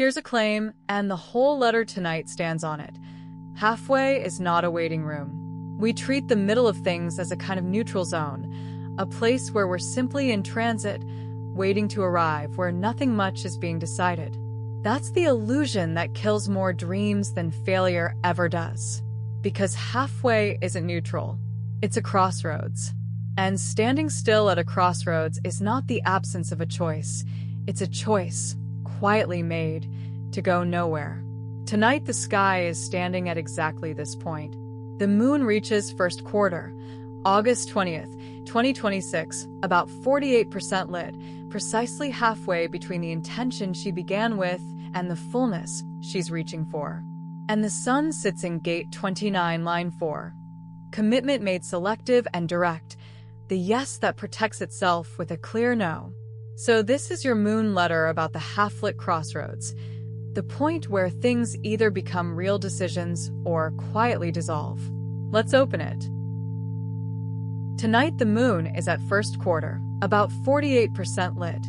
Here's a claim, and the whole letter tonight stands on it. Halfway is not a waiting room. We treat the middle of things as a kind of neutral zone, a place where we're simply in transit, waiting to arrive, where nothing much is being decided. That's the illusion that kills more dreams than failure ever does. Because halfway isn't neutral. It's a crossroads. And standing still at a crossroads is not the absence of a choice. It's a choice, quietly made, to go nowhere. Tonight the sky is standing at exactly this point. The moon reaches first quarter, August 20th, 2026, about 48% lit, precisely halfway between the intention she began with and the fullness she's reaching for. And the sun sits in gate 29, line 4. Commitment made selective and direct, the yes that protects itself with a clear no. So this is your moon letter about the half-lit crossroads, the point where things either become real decisions or quietly dissolve. Let's open it. Tonight the moon is at first quarter, about 48% lit,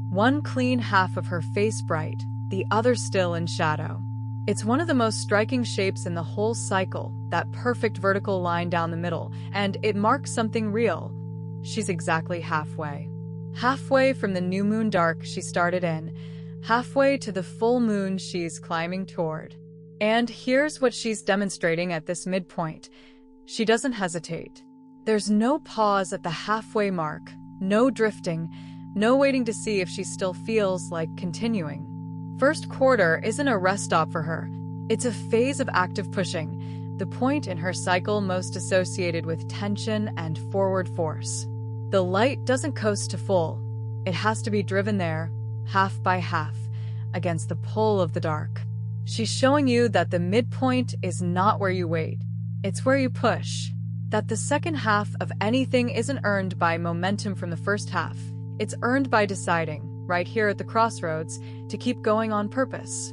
one clean half of her face bright, the other still in shadow. It's one of the most striking shapes in the whole cycle, that perfect vertical line down the middle, and it marks something real. She's exactly halfway. Halfway from the new moon dark she started in, halfway to the full moon she's climbing toward. And here's what she's demonstrating at this midpoint. She doesn't hesitate. There's no pause at the halfway mark, no drifting, no waiting to see if she still feels like continuing. First quarter isn't a rest stop for her. It's a phase of active pushing, the point in her cycle most associated with tension and forward force. The light doesn't coast to full. It has to be driven there, half by half, against the pull of the dark. She's showing you that the midpoint is not where you wait. It's where you push. That the second half of anything isn't earned by momentum from the first half. It's earned by deciding, right here at the crossroads, to keep going on purpose.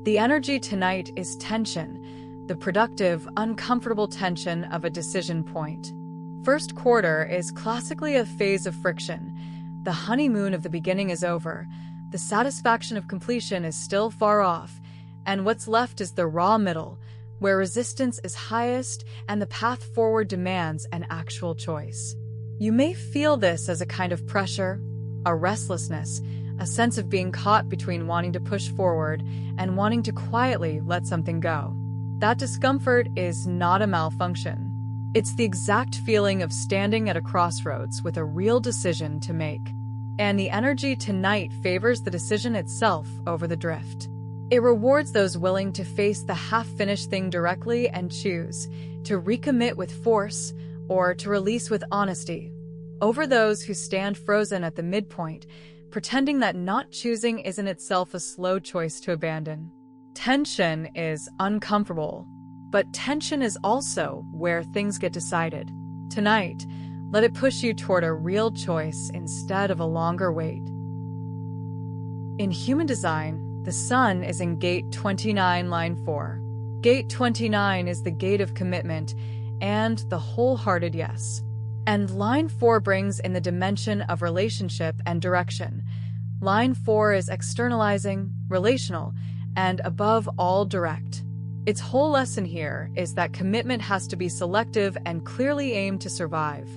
The energy tonight is tension, the productive, uncomfortable tension of a decision point. First quarter is classically a phase of friction. The honeymoon of the beginning is over, the satisfaction of completion is still far off, and what's left is the raw middle, where resistance is highest and the path forward demands an actual choice. You may feel this as a kind of pressure, a restlessness, a sense of being caught between wanting to push forward and wanting to quietly let something go. That discomfort is not a malfunction. It's the exact feeling of standing at a crossroads with a real decision to make. And the energy tonight favors the decision itself over the drift. It rewards those willing to face the half-finished thing directly and choose to recommit with force or to release with honesty, over those who stand frozen at the midpoint, pretending that not choosing is in itself a slow choice to abandon. Tension is uncomfortable, but tension is also where things get decided. Tonight, let it push you toward a real choice instead of a longer wait. In human design, the sun is in gate 29, line 4. Gate 29 is the gate of commitment and the wholehearted yes. And line 4 brings in the dimension of relationship and direction. Line 4 is externalizing, relational, and above all direct. Its whole lesson here is that commitment has to be selective and clearly aimed to survive.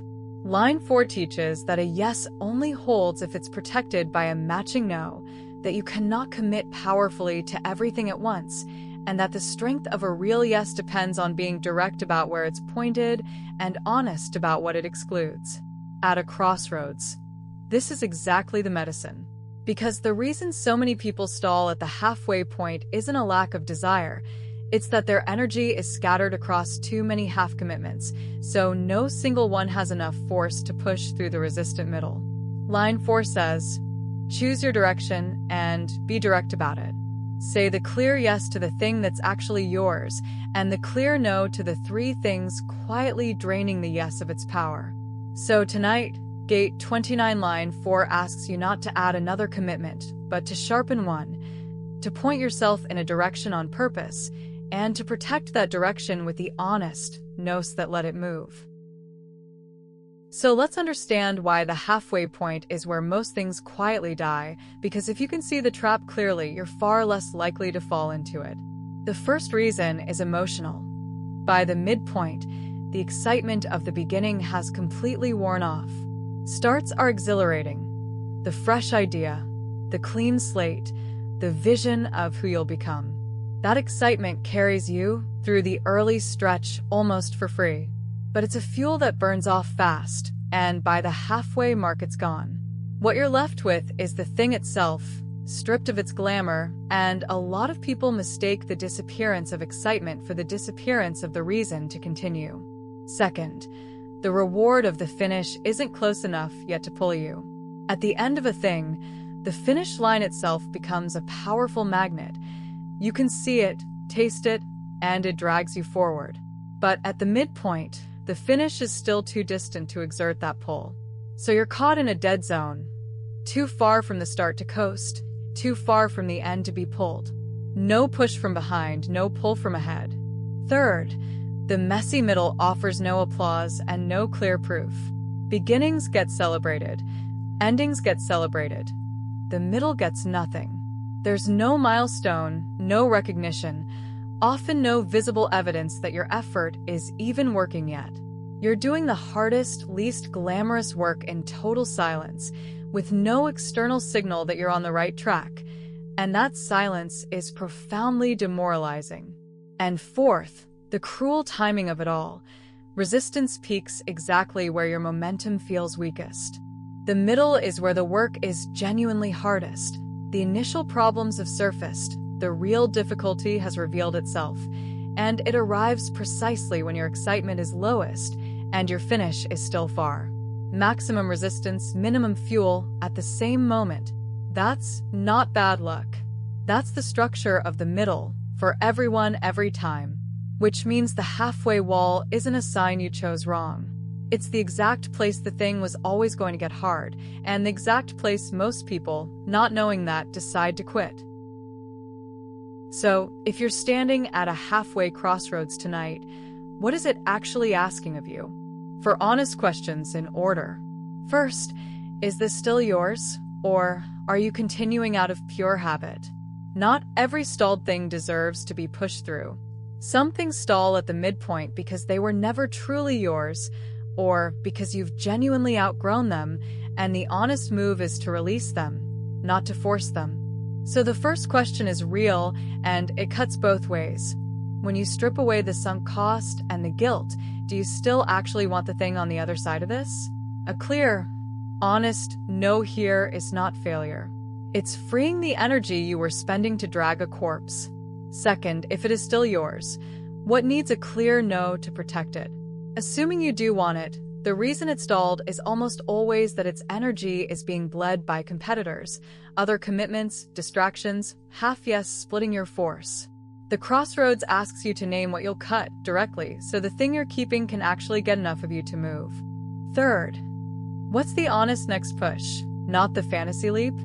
Line 4 teaches that a yes only holds if it's protected by a matching no, that you cannot commit powerfully to everything at once, and that the strength of a real yes depends on being direct about where it's pointed and honest about what it excludes. At a crossroads, this is exactly the medicine. Because the reason so many people stall at the halfway point isn't a lack of desire, it's that their energy is scattered across too many half commitments, so no single one has enough force to push through the resistant middle. Line 4 says, choose your direction and be direct about it. Say the clear yes to the thing that's actually yours, and the clear no to the 3 things quietly draining the yes of its power. So tonight, gate 29 line 4 asks you not to add another commitment, but to sharpen one, to point yourself in a direction on purpose, and to protect that direction with the honest no's that let it move. So let's understand why the halfway point is where most things quietly die, because if you can see the trap clearly, you're far less likely to fall into it. The first reason is emotional. By the midpoint, the excitement of the beginning has completely worn off. Starts are exhilarating. The fresh idea, the clean slate, the vision of who you'll become. That excitement carries you through the early stretch almost for free. But it's a fuel that burns off fast, and by the halfway mark it's gone. What you're left with is the thing itself, stripped of its glamour, and a lot of people mistake the disappearance of excitement for the disappearance of the reason to continue. Second, the reward of the finish isn't close enough yet to pull you. At the end of a thing, the finish line itself becomes a powerful magnet. You can see it, taste it, and it drags you forward. But at the midpoint, the finish is still too distant to exert that pull. So you're caught in a dead zone. Too far from the start to coast, too far from the end to be pulled. No push from behind, no pull from ahead. Third, the messy middle offers no applause and no clear proof. Beginnings get celebrated. Endings get celebrated. The middle gets nothing. There's no milestone, no recognition, often no visible evidence that your effort is even working yet. You're doing the hardest, least glamorous work in total silence, with no external signal that you're on the right track, and that silence is profoundly demoralizing. And fourth, the cruel timing of it all. Resistance peaks exactly where your momentum feels weakest. The middle is where the work is genuinely hardest. The initial problems have surfaced, the real difficulty has revealed itself, and it arrives precisely when your excitement is lowest and your finish is still far. Maximum resistance, minimum fuel at the same moment. That's not bad luck. That's the structure of the middle for everyone every time, which means the halfway wall isn't a sign you chose wrong. It's the exact place the thing was always going to get hard, and the exact place most people, not knowing that, decide to quit. So, if you're standing at a halfway crossroads tonight, what is it actually asking of you? For honest questions in order. First, is this still yours, or are you continuing out of pure habit? Not every stalled thing deserves to be pushed through. Some things stall at the midpoint because they were never truly yours, or because you've genuinely outgrown them, and the honest move is to release them, not to force them. So the first question is real, and it cuts both ways. When you strip away the sunk cost and the guilt, do you still actually want the thing on the other side of this? A clear, honest no here is not failure. It's freeing the energy you were spending to drag a corpse. Second, if it is still yours, what needs a clear no to protect it? Assuming you do want it, the reason it's stalled is almost always that its energy is being bled by competitors, other commitments, distractions, half-yes splitting your force. The crossroads asks you to name what you'll cut directly so the thing you're keeping can actually get enough of you to move. Third, what's the honest next push, not the fantasy leap?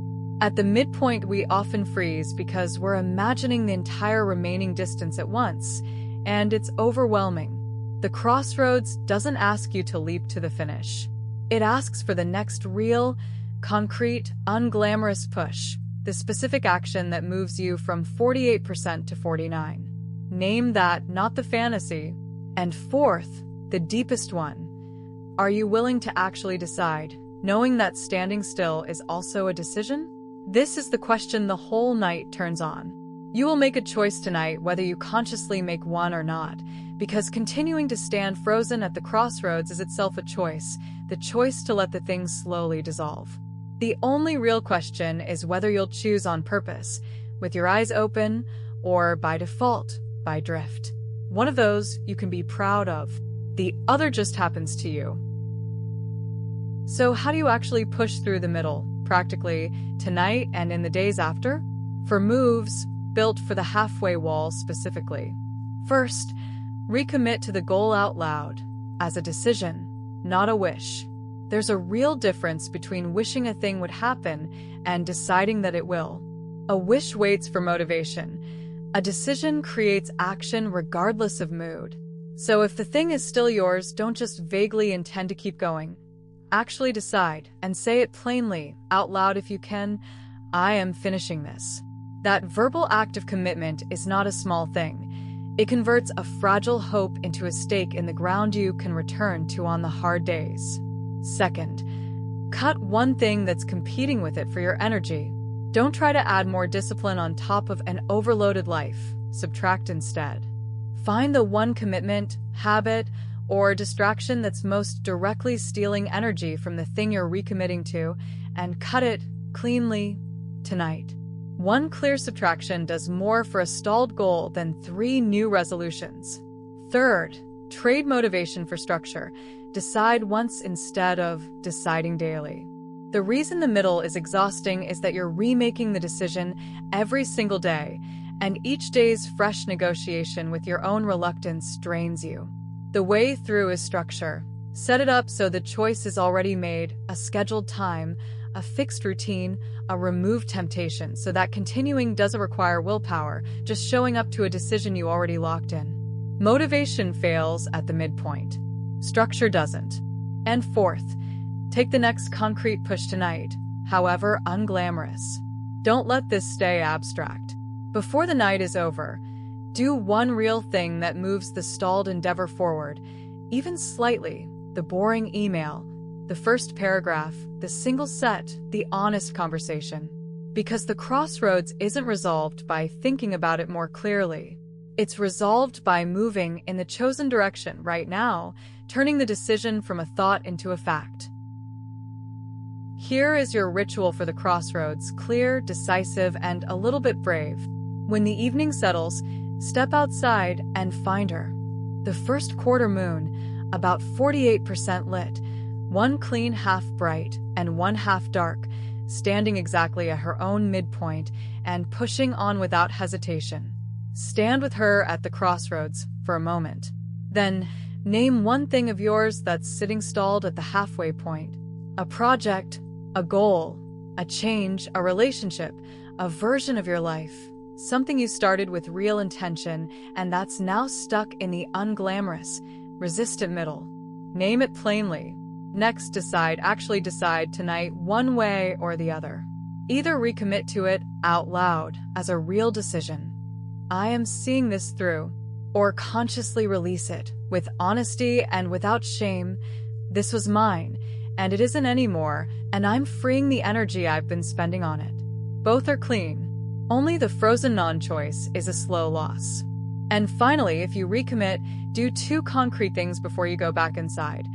At the midpoint, we often freeze because we're imagining the entire remaining distance at once, and it's overwhelming. The crossroads doesn't ask you to leap to the finish. It asks for the next real, concrete, unglamorous push, the specific action that moves you from 48% to 49%. Name that, not the fantasy. And fourth, the deepest one. Are you willing to actually decide, knowing that standing still is also a decision? This is the question the whole night turns on. You will make a choice tonight whether you consciously make one or not, because continuing to stand frozen at the crossroads is itself a choice, the choice to let the thing slowly dissolve. The only real question is whether you'll choose on purpose, with your eyes open, or by default, by drift. One of those you can be proud of. The other just happens to you. So how do you actually push through the middle, practically, tonight and in the days after? For moves built for the halfway wall specifically. First, recommit to the goal out loud, as a decision, not a wish. There's a real difference between wishing a thing would happen and deciding that it will. A wish waits for motivation. A decision creates action regardless of mood. So if the thing is still yours, don't just vaguely intend to keep going. Actually decide, and say it plainly, out loud if you can, I am finishing this. That verbal act of commitment is not a small thing. It converts a fragile hope into a stake in the ground you can return to on the hard days. Second, cut one thing that's competing with it for your energy. Don't try to add more discipline on top of an overloaded life. Subtract instead. Find the one commitment, habit, or distraction that's most directly stealing energy from the thing you're recommitting to, and cut it cleanly tonight. One clear subtraction does more for a stalled goal than 3 new resolutions. Third, trade motivation for structure. Decide once instead of deciding daily. The reason the middle is exhausting is that you're remaking the decision every single day, and each day's fresh negotiation with your own reluctance drains you. The way through is structure. Set it up so the choice is already made, a scheduled time, a fixed routine, a removed temptation, so that continuing doesn't require willpower, just showing up to a decision you already locked in. Motivation fails at the midpoint. Structure doesn't. And fourth, take the next concrete push tonight, however unglamorous. Don't let this stay abstract. Before the night is over, do one real thing that moves the stalled endeavor forward, even slightly: the boring email, the first paragraph, the single set, the honest conversation. Because the crossroads isn't resolved by thinking about it more clearly. It's resolved by moving in the chosen direction right now, turning the decision from a thought into a fact. Here is your ritual for the crossroads, clear, decisive, and a little bit brave. When the evening settles, step outside and find her. The first quarter moon, about 48% lit, one clean half bright and one half dark, standing exactly at her own midpoint and pushing on without hesitation. Stand with her at the crossroads for a moment. Then, name one thing of yours that's sitting stalled at the halfway point. A project, a goal, a change, a relationship, a version of your life. Something you started with real intention and that's now stuck in the unglamorous, resistant middle. Name it plainly. Next, actually decide tonight one way or the other. Either recommit to it out loud as a real decision. I am seeing this through. Or consciously release it with honesty and without shame. This was mine, and it isn't anymore, and I'm freeing the energy I've been spending on it. Both are clean. Only the frozen non-choice is a slow loss. And finally, if you recommit, do 2 concrete things before you go back inside.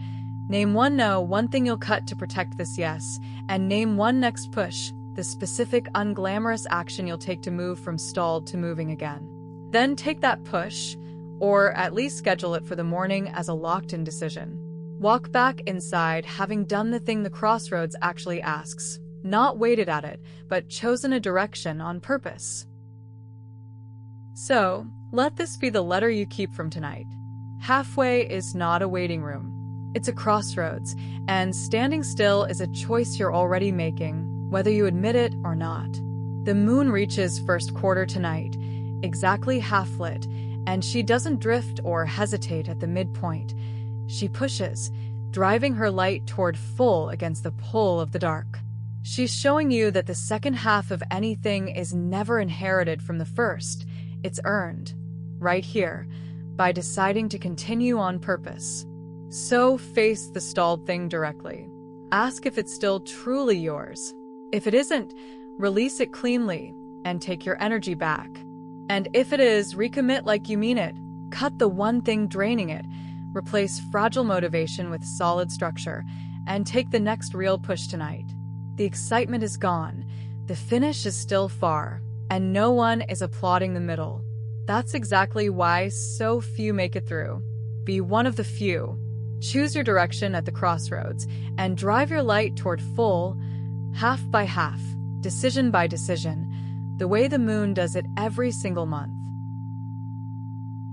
Name one no, one thing you'll cut to protect this yes, and name one next push, the specific unglamorous action you'll take to move from stalled to moving again. Then take that push, or at least schedule it for the morning as a locked-in decision. Walk back inside having done the thing the crossroads actually asks. Not waited at it, but chosen a direction on purpose. So, let this be the letter you keep from tonight. Halfway is not a waiting room. It's a crossroads, and standing still is a choice you're already making, whether you admit it or not. The moon reaches first quarter tonight, exactly half lit, and she doesn't drift or hesitate at the midpoint. She pushes, driving her light toward full against the pull of the dark. She's showing you that the second half of anything is never inherited from the first. It's earned, right here, by deciding to continue on purpose. So face the stalled thing directly. Ask if it's still truly yours. If it isn't, release it cleanly and take your energy back. And if it is, recommit like you mean it. Cut the one thing draining it. Replace fragile motivation with solid structure, and take the next real push tonight. The excitement is gone, the finish is still far, and no one is applauding the middle. That's exactly why so few make it through. Be one of the few. Choose your direction at the crossroads, and drive your light toward full, half by half, decision by decision, the way the moon does it every single month.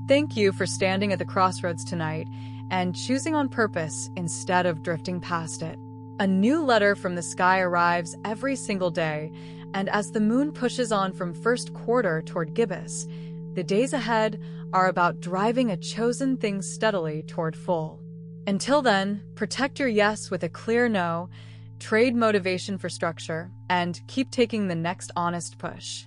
Thank you for standing at the crossroads tonight and choosing on purpose instead of drifting past it. A new letter from the sky arrives every single day, and as the moon pushes on from first quarter toward gibbous, the days ahead are about driving a chosen thing steadily toward full. Until then, protect your yes with a clear no, trade motivation for structure, and keep taking the next honest push.